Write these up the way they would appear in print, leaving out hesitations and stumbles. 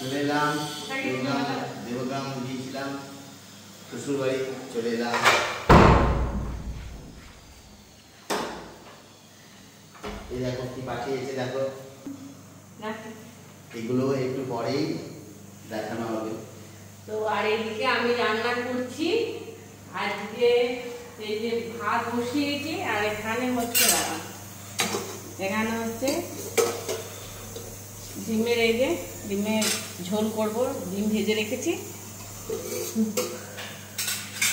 চলে এলাম দেবগ্রাম গিয়েছিলাম শ্বশুর বাড়ি, চলে এলাম। এই দেখো কি পাঠিয়েছে, দেখো এগুলো একটু পরেই দেখানো হবে। তো আর এইদিকে আমি রান্না করছি আজকে, এই যে ভাত বসিয়েছি আর এখানে হচ্ছে এখানে হচ্ছে ডিমের, এই যে ডিমের ঝোল করব, ডিম ভেজে রেখেছি।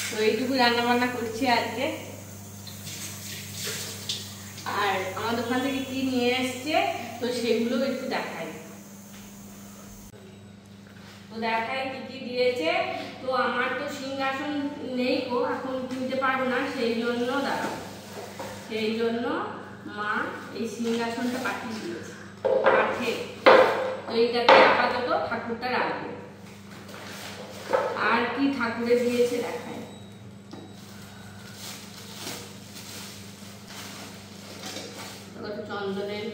তো এইটুকু রান্না বান্না করছি আজকে। আর আমার দোকান থেকে কি নিয়ে এসছে তো সেগুলো একটু দেখাই, তো দেখাই কি কি দিয়েছে। তো আমার তো সিংহাসন নেই গো, এখন কিনতে পারবো না, সেই জন্য দাঁড়াও, সেই জন্য মা এই সিংহাসনটা পাঠিয়ে দিয়েছে কাঠে। তো এইটাতে আপাতত ঠাকুরটা রাখবে। আর কি ঠাকুরের দিয়েছে দেখায়। চন্দনের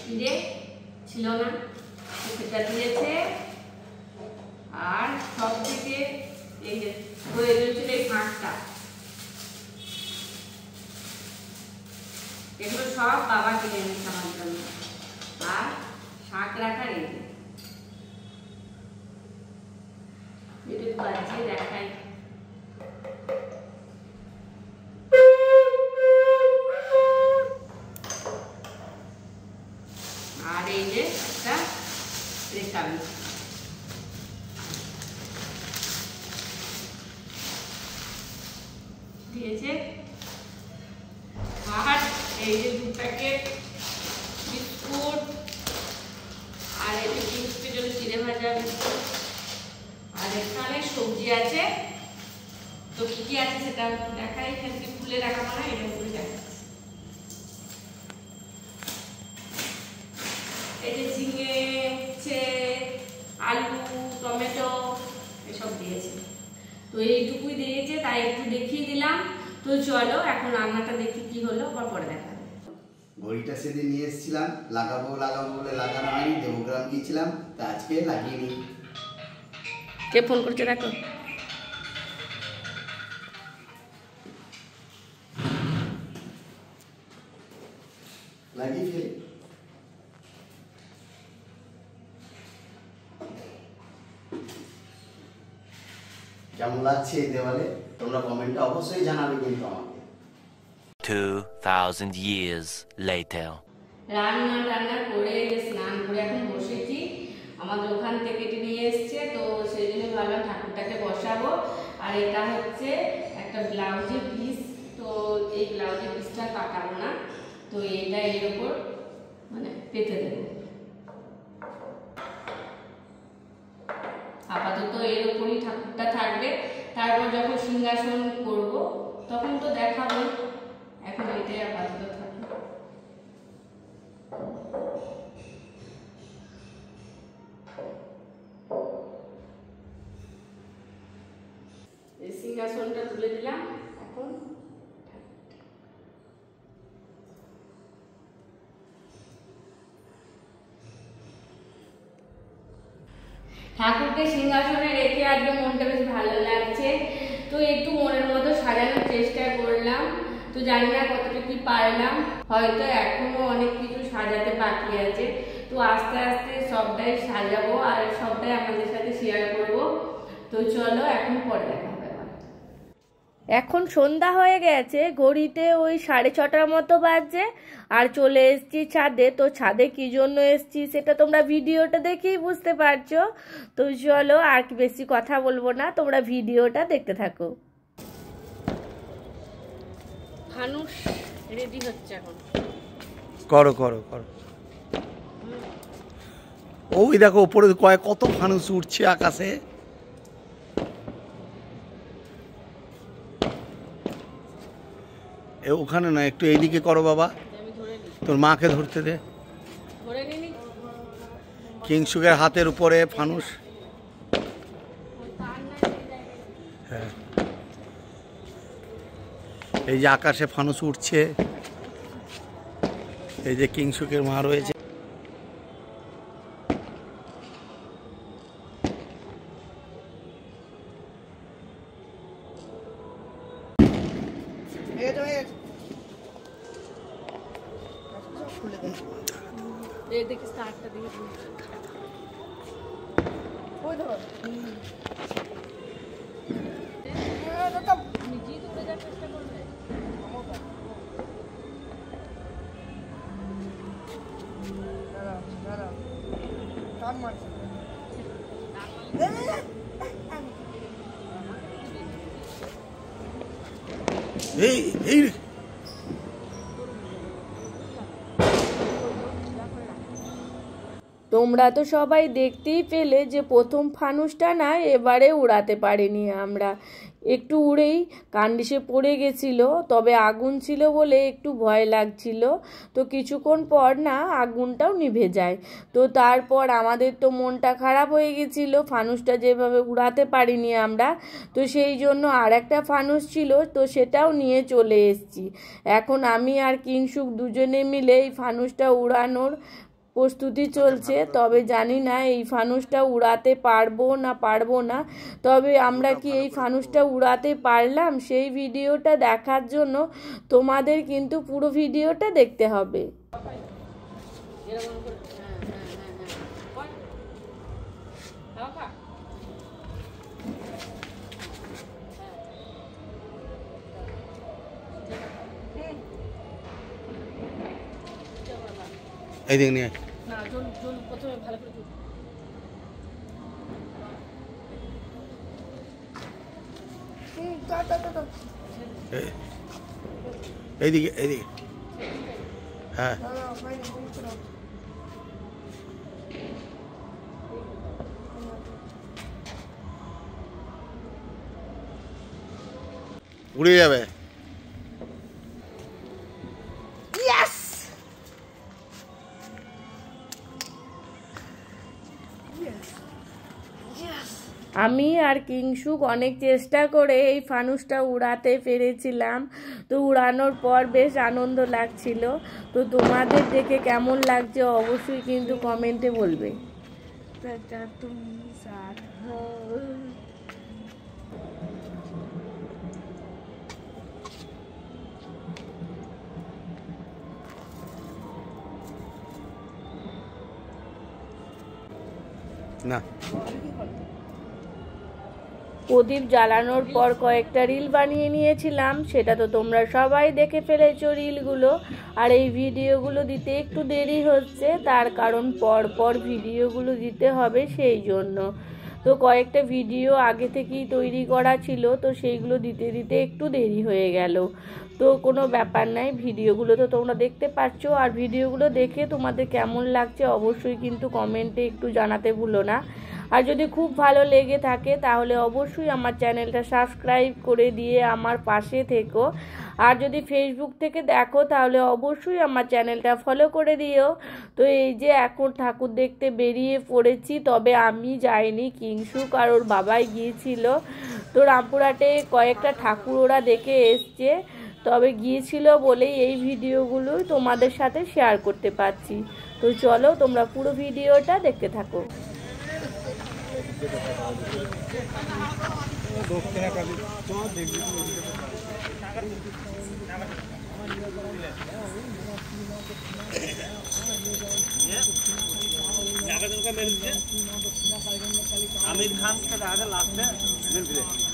পিড়ে ছিল না, সেটা দিয়েছে। আর সব থেকে এই যে প্রয়োজন ছিল এই শাঁখটা, এগুলো সব বাবা কিনে এনেছে আমার জন্য। আর শাঁখ রাখার এই যে এটা বাজিয়ে দেখাই। আর এই যে একটা রেশামি দিয়েছে। আর এই যে 2 প্যাকেট বিস্কুট, আর এই যে বিস্কুটের জন্য চিড়ে ভাজা বিস্কুট। আর এখানে সবজি আছে, তো কি কি আছে সেটা দেখাই। এখানে খুলে রাখা মানে এটা করে দেখাচ্ছি। এই যে ঝিঙে, উচ্ছে, আলু, টমেটো এসব দিয়েছে। তো এইটুকুই দিয়েছে, তাই একটু দেখিয়ে দিলাম। তো চলো এখন রান্নাটা দেখি কি হলো, পরে দেখাবো। ঘড়িটা সেদিন নিয়ে এসেছিলাম, লাগাবো বলে লাগানো হয়নি, দেবগ্রাম গিয়েছিলাম, তা আজকে লাগিয়ে নিই। কে ফোন করছে দেখো। লাগিয়ে ফেলি। কেমন লাগছে এই দেওয়ালে তোমরা কমেন্টে অবশ্যই জানাবে কিন্তু আমাকে। 2000 years later. রান্না করে স্নান করে এখন বসেছি। আমাদের ওখান থেকে এটি নিয়ে এসছে, তো সেই জন্য ভাবলাম ঠাকুরটাকে বসাবো। আর এটা হচ্ছে একটা ব্লাউজের পিস, তো এই ব্লাউজের পিসটা কাটাবো না, তো এটা এর ওপর মানে পেতে দেবো। আপাতত এর ওপরই ঠাকুরটা থাকবে, তারপর যখন সিংহাসন করব তখন তো দেখাবো। এখন এটাই আপাতত থাকবে। এই সিংহাসনটা তুলে দিলাম। এখন ঠাকুরকে সিংহাসনে রেখে আজকে মনটা বেশ ভালো লাগছে। তো একটু মনের মতো সাজানোর চেষ্টা করলাম, তো জানি না কতটা কি পারলাম, হয়তো এখনো অনেক কিছু সাজাতে বাকি আছে। তো আস্তে আস্তে সবটাই সাজাবো আর সবটাই আপনাদের সাথে শেয়ার করব। তো চলো এখন পরে দেখা হবে। এখন সন্ধ্যা হয়ে গেছে, ঘড়িতে ওই 6:30টার মতো বাজছে। আর চলে এসেছি ছাদে। তো ছাদে কি জন্য এসেছি সেটা তোমরা ভিডিওটা দেখেই বুঝতে পারছো। তো চলো আর বেশি কথা বলবো না, তোমরা ভিডিওটা দেখতে থাকো। ফানুস রেডি হচ্ছে এখন। করো করো করো। ওই দেখো উপরে কত ফানুস উঠছে আকাশে। ওখানে না, একটু এইদিকে করো বাবা, তোর মাকে ধরতে দে। কিংসুকের হাতের উপরে ফানুস। হ্যাঁ, এই যে আকাশে ফানুস উঠছে, এই যে কিংসুকের মা রয়েছে। খুলে দে দেখি স্টার্টটা দিয়ে ওই ধর নিজেই তো উড়ে যাওয়ার চেষ্টা করবে টান মারছে এই এই তোমরা তো সবাই দেখতেই পেলে যে প্রথম ফানুসটা না এবারে উড়াতে পারিনি আমরা, একটু উড়েই কান্ডিসে পড়ে গেছিল, তবে আগুন ছিল বলে একটু ভয় লাগছিল। তো কিছুক্ষণ পর না আগুনটাও নিভে যায়। তো তারপর আমাদের তো মনটা খারাপ হয়ে গেছিলো, ফানুসটা যেভাবে উড়াতে পারিনি আমরা। তো সেই জন্য আর একটা ফানুস ছিল, তো সেটাও নিয়ে চলে এসেছি। এখন আমি আর কিংশুক দুজনে মিলে এই ফানুসটা উড়ানোর প্রস্তুতি চলছে। তবে জানি না এই ফানুসটা উড়াতে পারবো না, তবে আমরা কি এই ফানুসটা উড়াতে পারলাম সেই ভিডিওটা দেখার জন্য তোমাদের কিন্তু পুরো ভিডিওটা দেখতে হবে। এইদিকে নিয়ে না জল প্রথমে ভালো করে এইদিকে এইদিকে হ্যাঁ উড়ে যাবে। আমি আর কিংশুক অনেক চেষ্টা করে এই ফানুসটা উড়াতে পেরেছিলাম। তো উড়ানোর পর বেশ আনন্দ লাগছিল। তো তোমাদের দেখে কেমন লাগছে অবশ্যই কিন্তু কমেন্টে বলবে। না প্রদীপ জ্বালানোর পর কয়েকটা রিল বানিয়ে নিয়েছিলাম, সেটা তো তোমরা সবাই দেখে ফেলেছো রিলগুলো। আর এই ভিডিওগুলো দিতে একটু দেরি হচ্ছে, তার কারণ পর ভিডিওগুলো দিতে হবে সেই জন্য। তো কয়েকটা ভিডিও আগে থেকেই তৈরি করা ছিল, তো সেইগুলো দিতে একটু দেরি হয়ে গেল। তো কোনো ব্যাপার নাই, ভিডিওগুলো তো তোমরা দেখতে পাচ্ছ। আর ভিডিওগুলো দেখে তোমাদের কেমন লাগছে অবশ্যই কিন্তু কমেন্টে একটু জানাতে ভুলো না। আর যদি খুব ভালো লেগে থাকে তাহলে অবশ্যই আমার চ্যানেলটা সাবস্ক্রাইব করে দিয়ে আমার পাশে থেকো। আর যদি ফেসবুক থেকে দেখো তাহলে অবশ্যই আমার চ্যানেলটা ফলো করে দিও। তো এই যে এখন ঠাকুর দেখতে বেরিয়ে পড়েছি, তবে আমি যাইনি, কিংশুক আর ওর বাবাই গিয়েছিল। তো রামপুরহাটে কয়েকটা ঠাকুর ওরা দেখে এসছে, তবে গিয়েছিল বলেই এই ভিডিওগুলো তোমাদের সাথে শেয়ার করতে পারছি। তো চলো তোমরা পুরো ভিডিওটা দেখতে থাকো। आमिर खान के लास्ट में